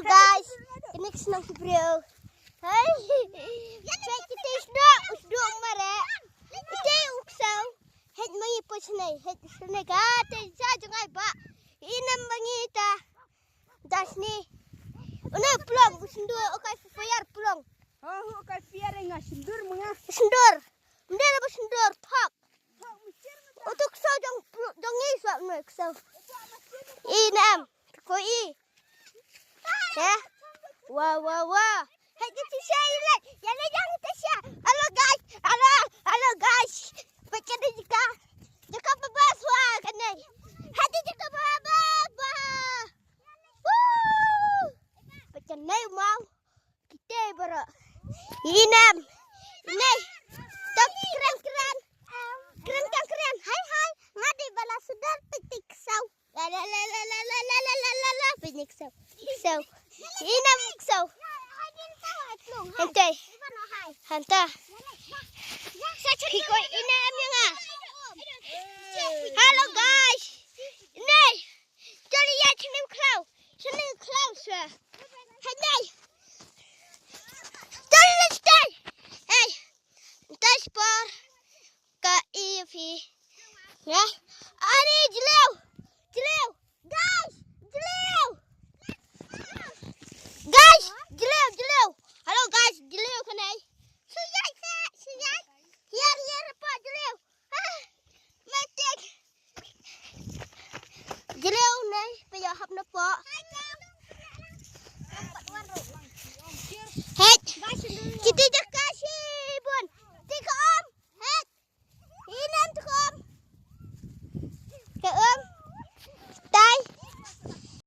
guys, ini senang bro. Hai, saya kita sudah marah. Kita uksau, head mengi posnai, head posnai kata saya jangan pak. Ini mengi ta, das ni. Una pulang, sendur, okai fayar pulang. Oh, okai fayar enggak sendur menga. Sendur, benda apa sendur, thak. Untuk uksau dong ni suap ni uksau. Inam, koi. Ya, wah. Hai kita share lihat. Jangan kita share. Halo guys. Baca dia juga. Jika bebas wah kena. Hati jika bebas. Baca ni mau. Kita ber. Inam. Ini. Tak keren. Keren. Hai. Ngadi bala sudah tik sau. La. Pinik sau. Inam sau. Hanta. Kikoi inam yang ah. Halo guys. Ini. Jadi ya sini klau sah. Hai. Stay. Hey. Entar spor ke EV. Ya. Ani jeleu. Guys, jeleu. Halo guys, jeleu kanai. Suyai. Hier pak jeleu. Matik. Jeleu nai, bây giờ học nó pak.